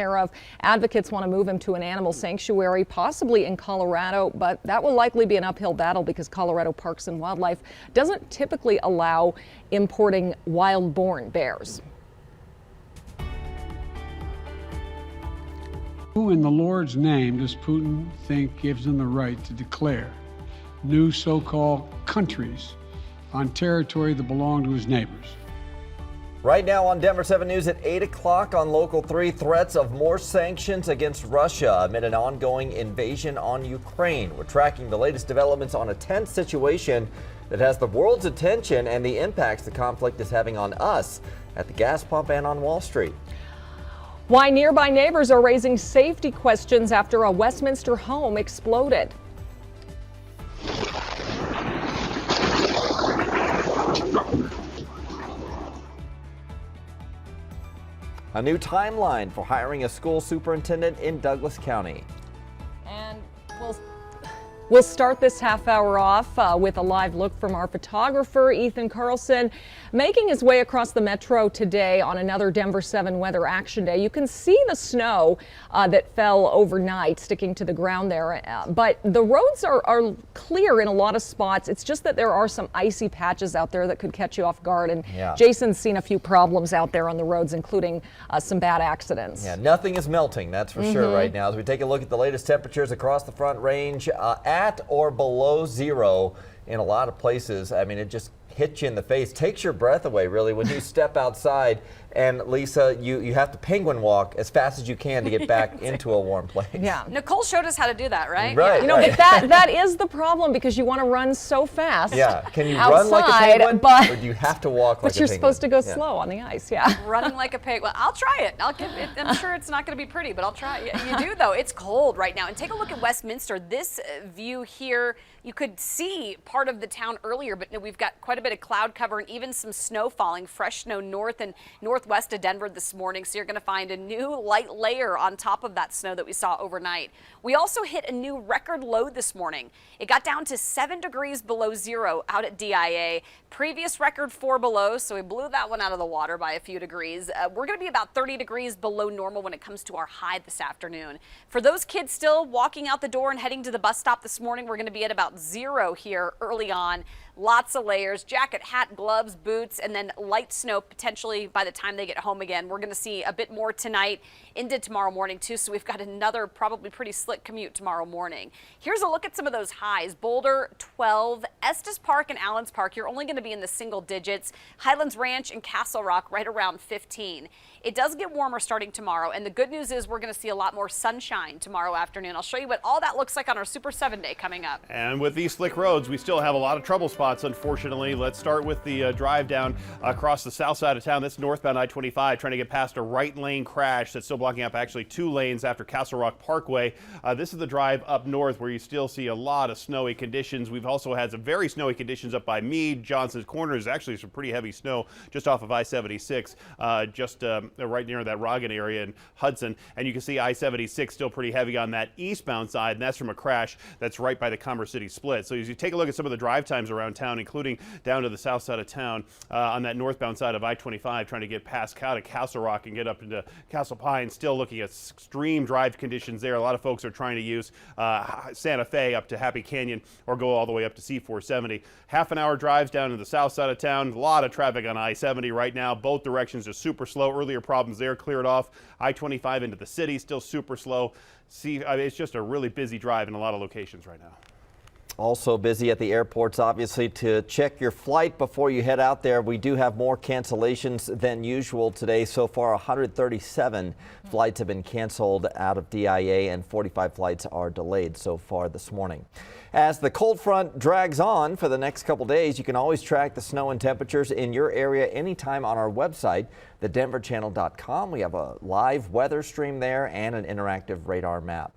care of. Advocates want to move him to an animal sanctuary, possibly in Colorado, but that will likely be an uphill battle because Colorado Parks and Wildlife doesn't typically allow importing wild-born bears. Who in the Lord's name does Putin think gives him the right to declare new so-called countries on territory that belong to his neighbors? Right now on Denver 7 News at 8 o'clock on Local 3, threats of more sanctions against Russia amid an ongoing invasion on Ukraine. We're tracking the latest developments on a tense situation that has the world's attention and the impacts the conflict is having on us at the gas pump and on Wall Street. Why nearby neighbors are raising safety questions after a Westminster home exploded. A new timeline for hiring a school superintendent in Douglas County. And we'll start this half hour off with a live look from our photographer, Ethan Carlson, making his way across the metro today on another Denver 7 Weather Action Day. You can see the snow that fell overnight sticking to the ground there, but the roads are clear in a lot of spots. It's just that there are some icy patches out there that could catch you off guard, and Jason's seen a few problems out there on the roads, including some bad accidents. Yeah, nothing is melting, that's for sure right now. As we take a look at the latest temperatures across the Front Range, at or below zero in a lot of places. I mean, it just hits you in the face, takes your breath away, really, when you step outside. And Lisa, you have to penguin walk as fast as you can to get back into a warm place. Yeah. Nicole showed us how to do that, right? Right. You know, but that is the problem because you want to run so fast. Yeah. Can you outside, run like a penguin, or do you have to walk like a penguin? But you're supposed to go slow on the ice, Running like a pig. Well, I'll try it. I'm sure it's not going to be pretty, but I'll try it. You do, though. It's cold right now. And take a look at Westminster. This view here, you could see part of the town earlier, but we've got quite a bit of cloud cover and even some snow falling, fresh snow north and northwest of Denver this morning. So you're going to find a new light layer on top of that snow that we saw overnight. We also hit a new record low this morning. It got down to 7 degrees below zero out at DIA. Previous record 4 below, so we blew that one out of the water by a few degrees. We're going to be about 30 degrees below normal when it comes to our high this afternoon. For those kids still walking out the door and heading to the bus stop this morning, we're going to be at about 0 here early on. Lots of layers, jacket, hat, gloves, boots, and then light snow potentially by the time they get home again. We're going to see a bit more tonight into tomorrow morning too, so we've got another probably pretty slick commute tomorrow morning. Here's a look at some of those highs. Boulder 12, Estes Park and Allens Park, you're only going to be in the single digits. Highlands Ranch and Castle Rock right around 15. It does get warmer starting tomorrow, and the good news is we're going to see a lot more sunshine tomorrow afternoon. I'll show you what all that looks like on our Super 7 Day coming up. And with these slick roads, we still have a lot of trouble spots, unfortunately. Let's start with the drive down across the south side of town. That's northbound I-25, trying to get past a right lane crash that's still blocking up actually 2 lanes after Castle Rock Parkway. This is the drive up north where you still see a lot of snowy conditions. We've also had some very snowy conditions up by Meade. Johnson's Corner is actually some pretty heavy snow just off of I-76, right near that Rogan area in Hudson. And you can see I-76 still pretty heavy on that eastbound side, and that's from a crash that's right by the Commerce City split. So as you take a look at some of the drive times around town, including down to the south side of town on that northbound side of I-25, trying to get past out of Castle Rock and get up into Castle Pines, still looking at extreme drive conditions there. A lot of folks are trying to use Santa Fe up to Happy Canyon or go all the way up to C-470. Half an hour drives down to the south side of town. A lot of traffic on I-70 right now. Both directions are super slow. Earlier problems there cleared off. I-25 into the city still super slow. It's just a really busy drive in a lot of locations right now. Also busy at the airports, obviously, to check your flight before you head out there. We do have more cancellations than usual today. So far, 137 flights have been canceled out of DIA and 45 flights are delayed so far this morning. As the cold front drags on for the next couple days, you can always track the snow and temperatures in your area anytime on our website, thedenverchannel.com. We have a live weather stream there and an interactive radar map.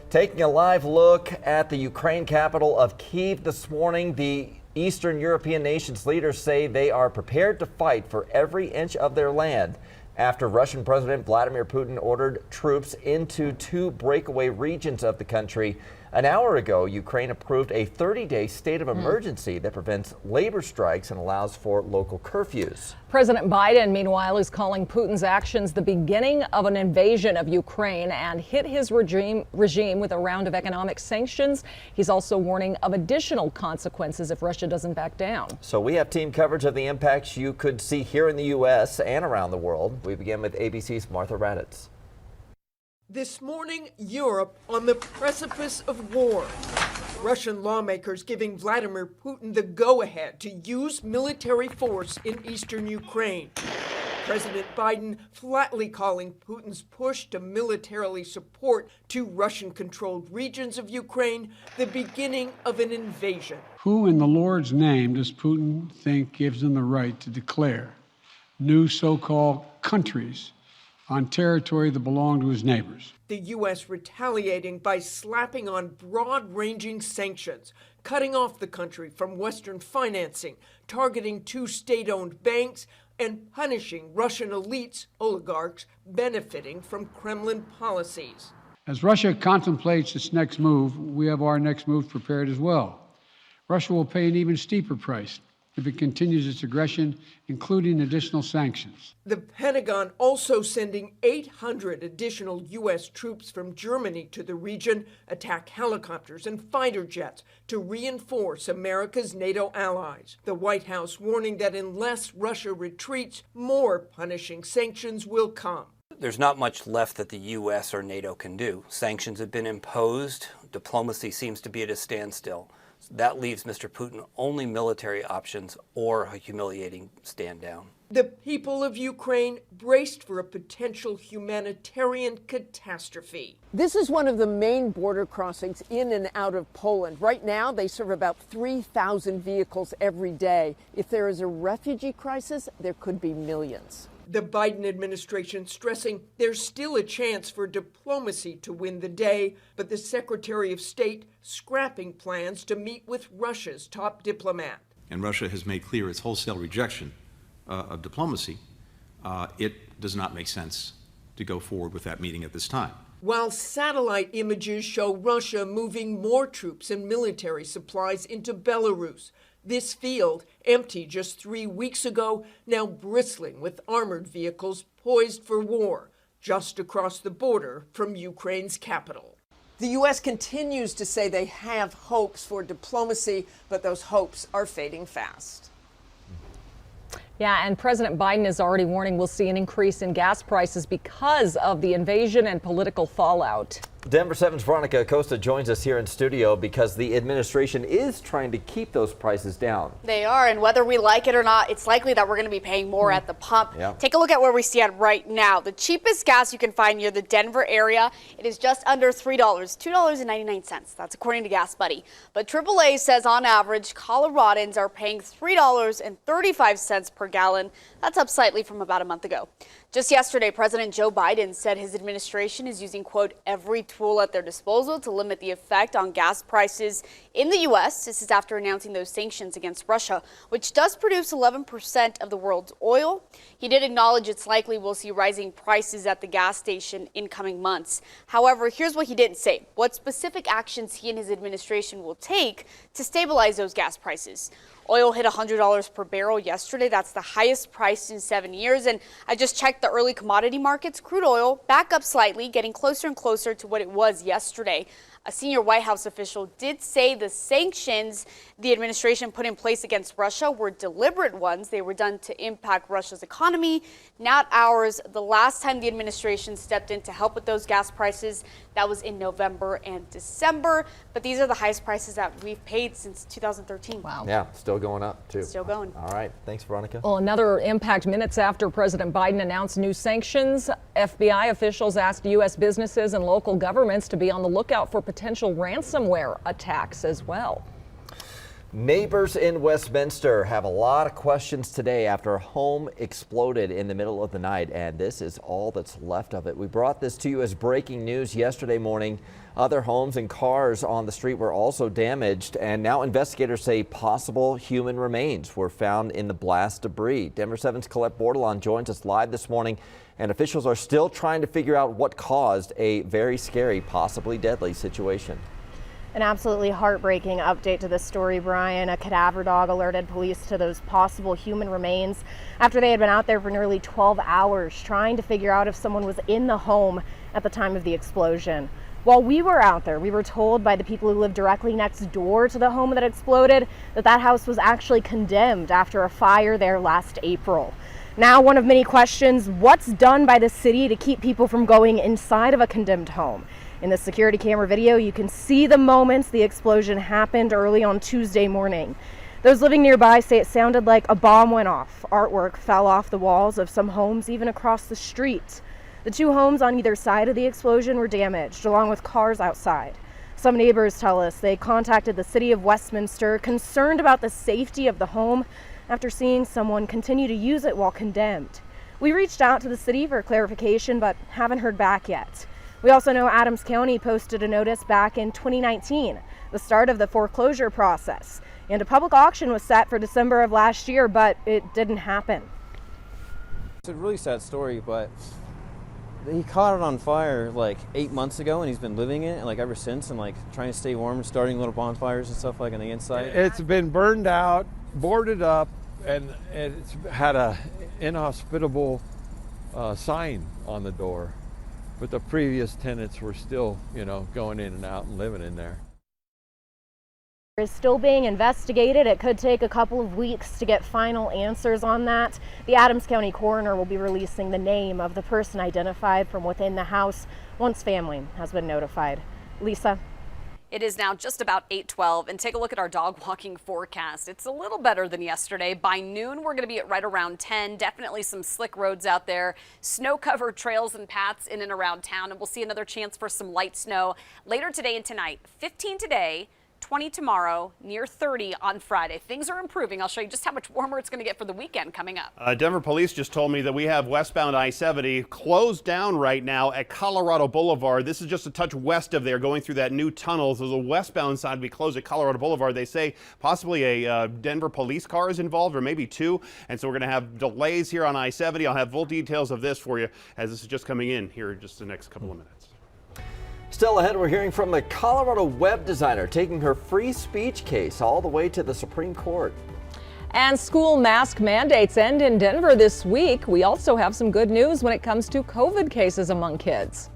Taking a live look at the Ukraine capital of Kyiv this morning, the Eastern European nations leaders say they are prepared to fight for every inch of their land after Russian President Vladimir Putin ordered troops into 2 breakaway regions of the country An hour ago, Ukraine approved a 30-day state of emergency that prevents labor strikes and allows for local curfews. President Biden, meanwhile, is calling Putin's actions the beginning of an invasion of Ukraine and hit his regime with a round of economic sanctions. He's also warning of additional consequences if Russia doesn't back down. So we have team coverage of the impacts you could see here in the U.S. and around the world. We begin with ABC's Martha Raddatz. This morning, Europe on the precipice of war. Russian lawmakers giving Vladimir Putin the go-ahead to use military force in eastern Ukraine. President Biden flatly calling Putin's push to militarily support two Russian-controlled regions of Ukraine the beginning of an invasion. Who in the Lord's name does Putin think gives him the right to declare new so-called countries on territory that belong to his neighbors? The U.S. retaliating by slapping on broad-ranging sanctions, cutting off the country from Western financing, targeting two state-owned banks, and punishing Russian elites, oligarchs, benefiting from Kremlin policies. As Russia contemplates its next move, we have our next move prepared as well. Russia will pay an even steeper price if it continues its aggression, including additional sanctions. The Pentagon also sending 800 additional U.S. troops from Germany to the region, attack helicopters and fighter jets to reinforce America's NATO allies. The White House warning that unless Russia retreats, more punishing sanctions will come. There's not much left that the U.S. or NATO can do. Sanctions have been imposed. Diplomacy seems to be at a standstill. That leaves Mr. Putin only military options or a humiliating stand down. The people of Ukraine braced for a potential humanitarian catastrophe. This is one of the main border crossings in and out of Poland. Right now, they serve about 3,000 vehicles every day. If there is a refugee crisis, there could be millions. The Biden administration stressing there's still a chance for diplomacy to win the day, but the Secretary of State scrapping plans to meet with Russia's top diplomat. And Russia has made clear its wholesale rejection of diplomacy. It does not make sense to go forward with that meeting at this time. While satellite images show Russia moving more troops and military supplies into Belarus, this field, empty just 3 weeks ago, now bristling with armored vehicles poised for war, just across the border from Ukraine's capital. The U.S. continues to say they have hopes for diplomacy, but those hopes are fading fast. Yeah, and President Biden is already warning we'll see an increase in gas prices because of the invasion and political fallout. Denver 7's Veronica Acosta joins us here in studio because the administration is trying to keep those prices down. They are, and whether we like it or not, it's likely that we're going to be paying more at the pump. Yeah. Take a look at where we stand right now. The cheapest gas you can find near the Denver area, it is just under $3, $2.99. That's according to Gas Buddy. But AAA says on average, Coloradans are paying $3.35 per gallon. That's up slightly from about a month ago. Just yesterday, President Joe Biden said his administration is using, quote, every tool at their disposal to limit the effect on gas prices in the U.S. This is after announcing those sanctions against Russia, which does produce 11% of the world's oil. He did acknowledge it's likely we'll see rising prices at the gas station in coming months. However, here's what he didn't say: what specific actions he and his administration will take to stabilize those gas prices. Oil hit $100 per barrel yesterday. That's the highest price in 7 years. And I just checked the early commodity markets. Crude oil back up slightly, getting closer and closer to what it was yesterday. A senior White House official did say the sanctions the administration put in place against Russia were deliberate ones. They were done to impact Russia's economy, not ours. The last time the administration stepped in to help with those gas prices, that was in November and December. But these are the highest prices that we've paid since 2013. Wow. Yeah, still going up, too. Still going. All right. Thanks, Veronica. Well, another impact minutes after President Biden announced new sanctions. FBI officials asked U.S. businesses and local governments to be on the lookout for potential ransomware attacks as well. Neighbors in Westminster have a lot of questions today after a home exploded in the middle of the night, and this is all that's left of it. We brought this to you as breaking news yesterday morning. Other homes and cars on the street were also damaged, and now investigators say possible human remains were found in the blast debris. Denver 7's Colette Bordelon joins us live this morning, and officials are still trying to figure out what caused a very scary, possibly deadly situation. An absolutely heartbreaking update to this story, Brian. A cadaver dog alerted police to those possible human remains after they had been out there for nearly 12 hours trying to figure out if someone was in the home at the time of the explosion. While we were out there, we were told by the people who lived directly next door to the home that exploded that that house was actually condemned after a fire there last April. Now, one of many questions, what's done by the city to keep people from going inside of a condemned home? In the security camera video, you can see the moments the explosion happened early on Tuesday morning. Those living nearby say it sounded like a bomb went off. Artwork fell off the walls of some homes, even across the street. The two homes on either side of the explosion were damaged, along with cars outside. Some neighbors tell us they contacted the city of Westminster, concerned about the safety of the home after seeing someone continue to use it while condemned. We reached out to the city for clarification, but haven't heard back yet. We also know Adams County posted a notice back in 2019, the start of the foreclosure process, and a public auction was set for December of last year, but it didn't happen. It's a really sad story, but he caught it on fire like 8 months ago, and he's been living it like ever since, and like trying to stay warm, starting little bonfires and stuff like on the inside. It's been burned out, boarded up, and it's had a inhospitable sign on the door. But the previous tenants were still, going in and out and living in there. Is still being investigated. It could take a couple of weeks to get final answers on that. The Adams County coroner will be releasing the name of the person identified from within the house once family has been notified. Lisa. It is now just about 8:12, and take a look at our dog walking forecast. It's a little better than yesterday. By noon, we're going to be at right around 10. Definitely some slick roads out there, snow-covered trails and paths in and around town, and we'll see another chance for some light snow later today and tonight. 15 today, 20 tomorrow, near 30 on Friday. Things are improving. I'll show you just how much warmer it's going to get for the weekend coming up. Denver police just told me that we have westbound I-70 closed down right now at Colorado Boulevard. This is just a touch west of there, going through that new tunnel. So the westbound side will be closed at Colorado Boulevard. They say possibly a Denver police car is involved, or maybe two. And so we're going to have delays here on I-70. I'll have full details of this for you as this is just coming in here in just the next couple of minutes. Still ahead, we're hearing from the Colorado web designer taking her free speech case all the way to the Supreme Court. And school mask mandates end in Denver this week. We also have some good news when it comes to COVID cases among kids.